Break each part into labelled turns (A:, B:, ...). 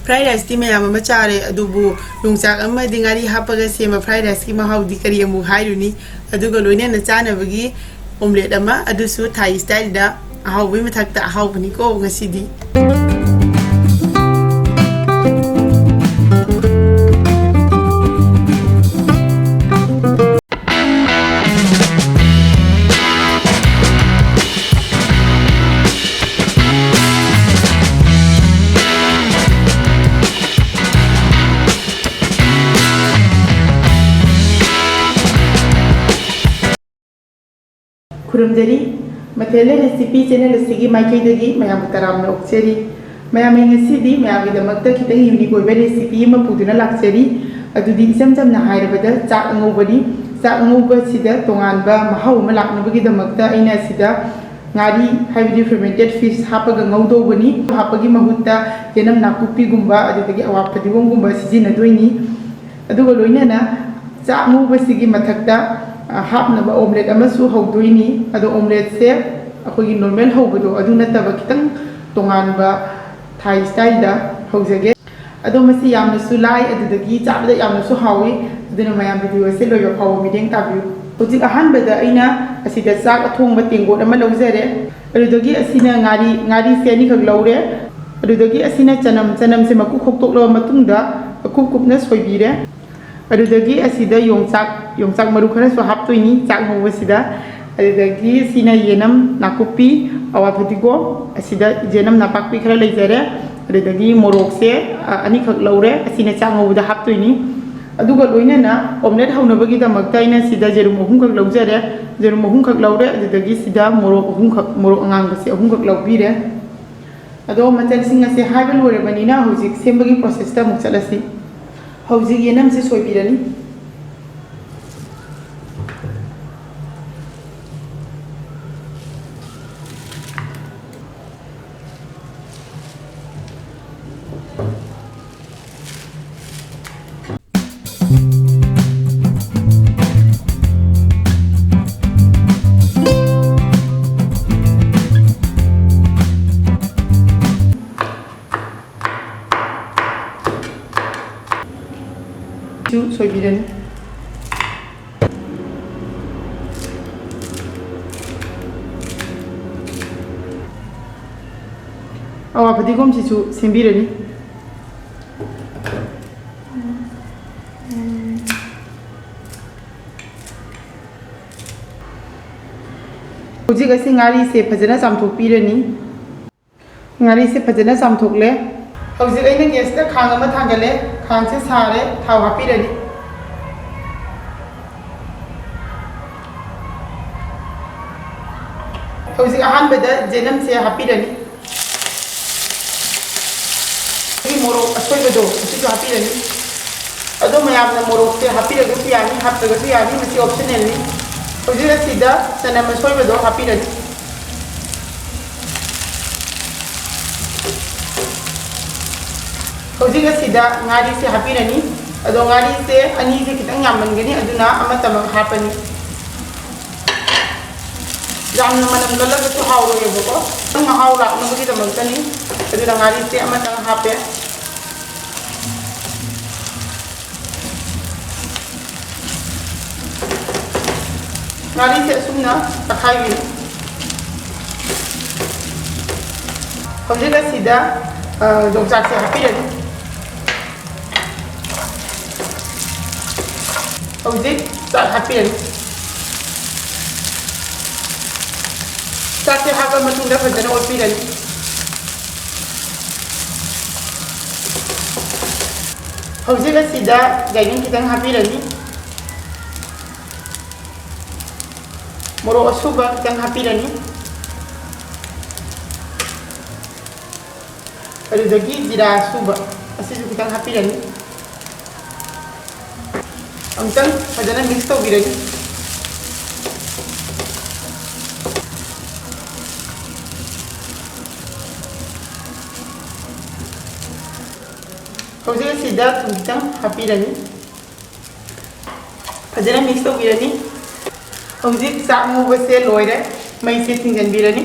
A: fried rice की मैं आम चारे अदुबु योंचाक अमदि ngari happaga sema fried rice ki mahau di kari amu hairuni aduga loinena chanabagi omelette ama adusu Thai style da ahawbi mathakta ahawbani ko ngasidi खुरमजरी मथेले recipe channel असिगी माइकैदगी मयाम तरामना ओक्चरी मयाम ngasiदी मयाम गिदमक्ता खितंग यूनिक ओइबा रेसिपी अमा पुदुना लाक्चरी अदुदि इचम चमना हाइरबदा चाक अंगौबनी चाक अंगौबा सिदा तोंगानबा महाउ अमा लाक्नबगी दमक्ता अइना सिदा ngari हाइबदी fermented fish हापगा ngौदोबनी हापगी महुत्ता जेनम नाकुपी गुंबा अदुदगी अवाफदिगोम गुंबा सिजिनदोइनी अदुगा लोइनाना चाक अंगौबा सिगी मथक्ता हापनबा omelette amasu haudoini ado omelette se akogi normal haubado adu nataba kitang tonganba Thai style da haujage ado masi yamna su lai adudagi chabda yamna su hawi aduna mayam video se loyo hawo mideng tabu hojik ahanbada aina asida chak athongba tenggot ama laujare adudagi asina ngari se ni khak laure adudagi asina chanam se maku khoktok lo matungda akuk kupna soibire adudagi asida yongchak maru khara so haptoini chak ngwa sida adudagi sina yenam nakupi awa phatigo asida jenam napakpi khara leijare adudagi morok se ani khak laure asina chak ngwa da haptoini aduga loina na omelette haunabagi da makta ina sida jerum ohum khak laujare jerum ohum khak laure adudagi sida morok angang se ohum khak laubire ado machal singa se haibel hore banina hojik sembagi process ta mukchalasi hojik yenam se soibirani soibirani awa padigom sisu sembirani hojik asi ngari se phajana chamthokpirani ngari se phajana chamthokle hojik aina gas ta khang ama thangale khang se sare thau hapirani hojik ahanbada jenam se hapirani morok asoibado asisu hapirani ado mayamna morok se hapiraga yani haptaga yani masi optional ni hojik asida sanam asoibado hapirani hojik asida ngari se hapirani ado ngari se ani se kitang yamangani aduna amatama hapani jamna manam lalaga su hawro yebo ang mahawla nabagi damagtani aduna ngari se amatang hape ngari se sumna takhai hojik asida dongchak se hapirani hojik chak hapirani chak se hapa matungda phajana opirani hojik asida gainin kitang hapirani morok asuba kitang hapirani adudagi jira asuba asisu kitang hapirani amtang phajana mix tawbirani hojik asida thum kitang hapirani phajana mix tawbirani hojik chak ngauba se loire mai se thingjanbirani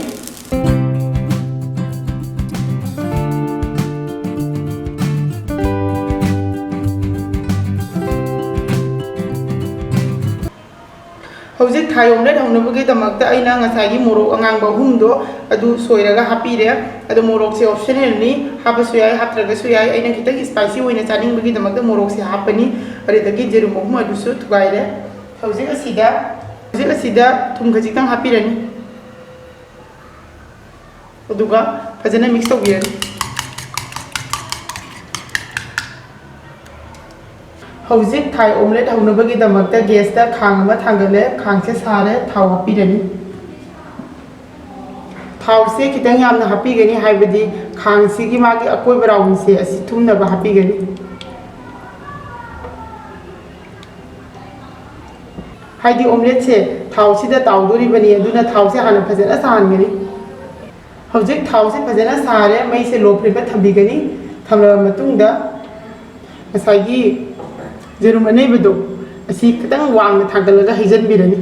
A: ꯍꯧꯖꯤꯛ ꯊꯥꯏ omelette ꯍꯧꯅꯕꯒꯤꯗꯃꯛꯇ ꯑꯩꯅ ꯉꯁꯥꯏꯒꯤ ꯃꯣꯔꯣꯛ ꯑꯉꯥꯡꯕ ꯑꯍꯨꯝꯗꯣ ꯑꯗꯨ ꯁꯣꯏꯔꯒ ꯍꯥꯞꯄꯤꯔꯦ ꯑꯗꯣ ꯃꯣꯔꯣꯛꯁꯦ ꯑꯣꯞꯁꯅꯦꯜꯅꯤ ꯍꯥꯞꯄꯁꯨ ꯌꯥꯏ ꯍꯥꯞꯇ꯭ꯔꯒꯁꯨ ꯌꯥꯏ ꯑꯩꯅ ꯈꯤꯇꯪ ꯁ꯭ꯄꯥꯏꯁꯤ ꯑꯣꯏꯅ ꯆꯥꯅꯤꯡꯕꯒꯤꯗꯃꯛꯇ ꯃꯣꯔꯣꯛꯁꯦ ꯍꯥꯞꯄꯅꯤ ꯑꯗꯨꯗꯒꯤ ꯖꯦꯔꯨꯝ ꯑꯍꯨꯝ ꯑꯗꯨꯁꯨ ꯊꯨꯒꯥꯏꯔꯦ ꯍꯧꯖꯤꯛ ꯑꯁꯤꯗ ꯊꯨꯝ ꯈꯖꯤꯛꯇꯪ ꯍꯥꯞꯄꯤꯔꯅꯤ ꯑꯗꯨꯒ ꯐꯖꯅ ꯃꯤꯛꯁ ꯇꯧꯕꯤꯔꯅꯤ ꯍꯧꯖꯤꯛ ꯊꯥꯏ ꯑꯣꯝꯂꯦꯠ ꯍꯧꯅꯕꯒꯤꯗꯃꯛꯇ ꯒꯦꯁꯇ ꯈꯥꯡ ꯑꯃ ꯊꯥꯡꯒꯠꯂꯦ ꯈꯥꯡꯁꯦ ꯁꯥꯔꯦ ꯊꯥꯎ ꯍꯥꯞꯄꯤꯔꯅꯤ ꯊꯥꯎꯁꯦ ꯈꯤꯇꯪ ꯌꯥꯝꯅ ꯍꯥꯞꯄꯤꯒꯅꯤ ꯍꯥꯏꯕꯗꯤ ꯈꯥꯡꯁꯤꯒꯤ ꯃꯥꯒꯤ ꯑꯀꯣꯏꯕ ꯔꯥꯎꯟꯁꯦ ꯑꯁꯤ ꯊꯨꯝꯅꯕ ꯍꯥꯞꯄꯤꯒꯅꯤ ꯍꯥꯏꯗꯤ ꯑꯣꯝꯂꯦꯠꯁꯦ ꯊꯥꯎꯁꯤꯗ ꯇꯥꯎꯗꯣꯔꯤꯕꯅꯤ ꯑꯗꯨꯅ ꯊꯥꯎꯁꯦ ꯍꯥꯟꯅ ꯐꯖꯅ ꯁꯥꯍꯟꯒꯅꯤ ꯍꯧꯖꯤꯛ ꯊꯥꯎꯁꯦ ꯐꯖꯅ ꯁꯥꯔꯦ ꯃꯩꯁꯦ ꯂꯣ ꯐ꯭ꯂꯦꯝꯗ ꯊꯝꯕꯤꯒꯅꯤ ꯊꯝꯂꯕ ꯃꯇꯨꯡꯗ ꯉꯁꯥꯏꯒꯤ ꯖꯦꯔꯨꯝ ꯑꯅꯩꯕꯗꯣ ꯑꯁꯤ ꯈꯤꯇꯪ ꯋꯥꯡꯅ ꯊꯥꯡꯒꯠꯂꯒ ꯍꯩꯖꯤꯟꯕꯤꯔꯅꯤ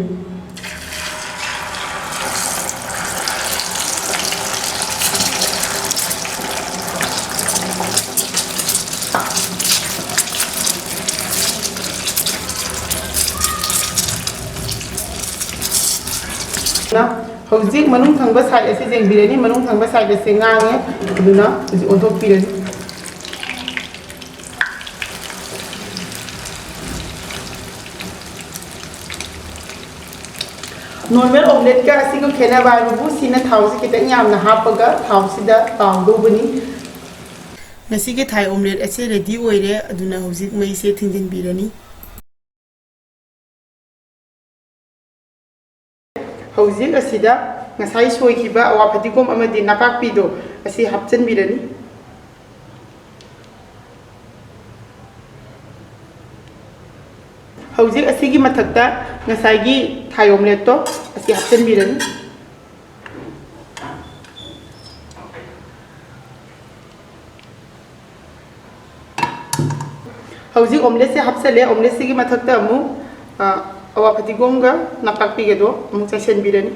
A: ꯍꯧꯖꯤꯛ ꯃꯅꯨꯡ ꯊꯪꯕ ꯁꯥꯏꯠ ꯑꯁꯤ ꯌꯦꯡꯕꯤꯔꯅꯤ ꯃꯅꯨꯡ ꯊꯪꯕ ꯁꯥꯏꯠ ꯑꯁꯤ ꯉꯥꯡꯉꯦ ꯑꯗꯨꯅ ꯍꯧꯖꯤꯛ ꯑꯣꯟꯊꯣꯛꯄꯤꯔꯅꯤ ꯅꯣꯔꯃꯦꯜ ꯑꯣꯝꯂꯦꯠꯀ ꯑꯁꯤꯒ ꯈꯦꯠꯅꯕ ꯍꯥꯏꯕꯕꯨ ꯁꯤꯅ ꯊꯥꯎꯁꯤ ꯈꯤꯇꯪ ꯌꯥꯝꯅ ꯍꯥꯞꯄꯒ ꯊꯥꯎꯁꯤꯗ ꯇꯥꯎꯗꯧꯕꯅꯤ ꯉꯁꯤꯒꯤ ꯊꯥꯏ ꯑꯣꯝꯂꯦꯠ ꯑꯁꯤ ꯔꯦꯗꯤ ꯑꯣꯏꯔꯦ ꯑꯗꯨꯅ ꯍꯧꯖꯤꯛ ꯃꯩꯁꯦ ꯊꯤꯡꯖꯤꯟꯕꯤꯔꯅꯤ ꯍꯧꯖꯤꯛ ꯑꯁꯤꯗ ꯉꯁꯥꯏ ꯁꯣꯏꯈꯤꯕ ꯑꯋꯥ ꯐꯗꯤꯒꯣꯝ ꯑꯃꯗꯤ ꯅꯄꯥꯛꯄꯤꯗꯣ ꯑꯁꯤ ꯍꯥꯞꯆꯤꯟꯕꯤꯔꯅꯤ ꯍꯧꯖꯤꯛ ꯑꯁꯤꯒꯤ ꯃꯊꯛꯇ ꯉꯁꯥꯏꯒꯤ ꯊꯥꯏ ꯑꯣꯝꯂꯦꯠꯇꯣ ꯑꯁꯤ ꯍꯥꯞꯆꯤꯟꯕꯤꯔꯅꯤ ꯍꯧꯖꯤꯛ ꯑꯣꯝꯂꯦꯠꯁꯦ ꯍꯥꯞꯆꯜꯂꯦ ꯑꯣꯝꯂꯦꯠꯁꯤꯒꯤ ꯃꯊꯛꯇ ꯑꯃꯨꯛ ꯑꯋꯥ ꯐꯗꯤꯒꯣꯝꯒ ꯅꯄꯥꯛꯄꯤꯒꯗꯣ ꯑꯃꯨꯛ ꯆꯥꯏꯁꯤꯟꯕꯤꯔꯅꯤ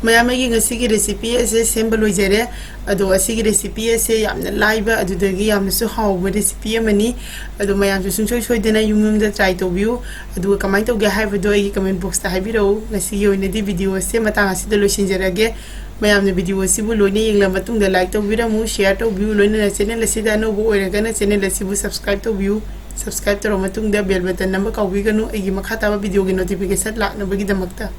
A: ꯃꯌꯥꯝ ꯑꯩꯒꯤ ꯉꯁꯤꯒꯤ ꯔꯦꯁꯤꯄꯤ ꯑꯁꯦ ꯁꯦꯝꯕ ꯂꯣꯏꯖꯔꯦ ꯑꯗꯣ ꯑꯁꯤꯒꯤ ꯔꯦꯁꯤꯄꯤ ꯑꯁꯦ ꯌꯥꯝꯅ ꯂꯥꯏꯕ ꯑꯗꯨꯗꯒꯤ ꯌꯥꯝꯅꯁꯨ ꯍꯥꯎꯕ ꯔꯦꯁꯤꯄꯤ ꯑꯃꯅꯤ ꯑꯗꯣ ꯃꯌꯥꯝꯁꯨ ꯁꯨꯡꯁꯣꯏ ꯁꯣꯏꯗꯅ ꯌꯨꯝꯗ ꯇ꯭ꯔꯥꯏ ꯇꯧꯕꯤꯌꯨ ꯑꯗꯨꯒ ꯀꯃꯥꯏꯅ ꯇꯧꯒꯦ ꯍꯥꯏꯕꯗꯣ ꯑꯩꯒꯤ ꯀꯃꯦꯟ ꯕꯣꯛꯁꯇ ꯍꯥꯏꯕꯤꯔꯛꯎ ꯉꯁꯤꯒꯤ ꯑꯣꯏꯅꯗꯤ ꯚꯤꯗꯤꯑꯣ ꯑꯁꯦ ꯃꯇꯥꯡ ꯑꯁꯤꯗ ꯂꯣꯏꯁꯤꯟꯖꯔꯒꯦ ꯃꯌꯥꯝꯅ ꯚꯤꯗꯤꯑꯣ ꯑꯁꯤꯕꯨ ꯂꯣꯏꯅ ꯌꯦꯡꯂꯕ ꯃꯇꯨꯡꯗ ꯂꯥꯏꯛ ꯇꯧꯕꯤꯔꯝꯃꯨ ꯁꯦꯌꯔ ꯇꯧꯕꯤꯌꯨ ꯂꯣꯏꯅꯅ ꯆꯦꯅꯦꯜ ꯑꯁꯤꯗ ꯑꯅꯧꯕ ꯑꯣꯏꯔꯒꯅ ꯆꯦꯅꯦꯜ ꯑꯁꯤꯕꯨ ꯁꯕꯁꯀ꯭ꯔꯥꯏꯕ ꯇꯧꯕꯤꯌꯨ ꯁꯕꯁꯀ꯭ꯔꯥꯏꯕ ꯇꯧꯔꯕ ꯃꯇꯨꯡꯗ ꯕꯦꯜ ꯕꯇꯟ ꯅꯝꯕ ꯀꯥꯎꯕꯤꯒꯅꯨ ꯑꯩꯒꯤ ꯃꯈꯥ ꯇꯥꯕ ꯚꯤꯗꯤꯑꯣꯒꯤ ꯅꯣꯇꯤꯐꯤꯀꯦꯁꯟ ꯂꯥꯛꯅꯕꯒꯤꯗꯃꯛꯇ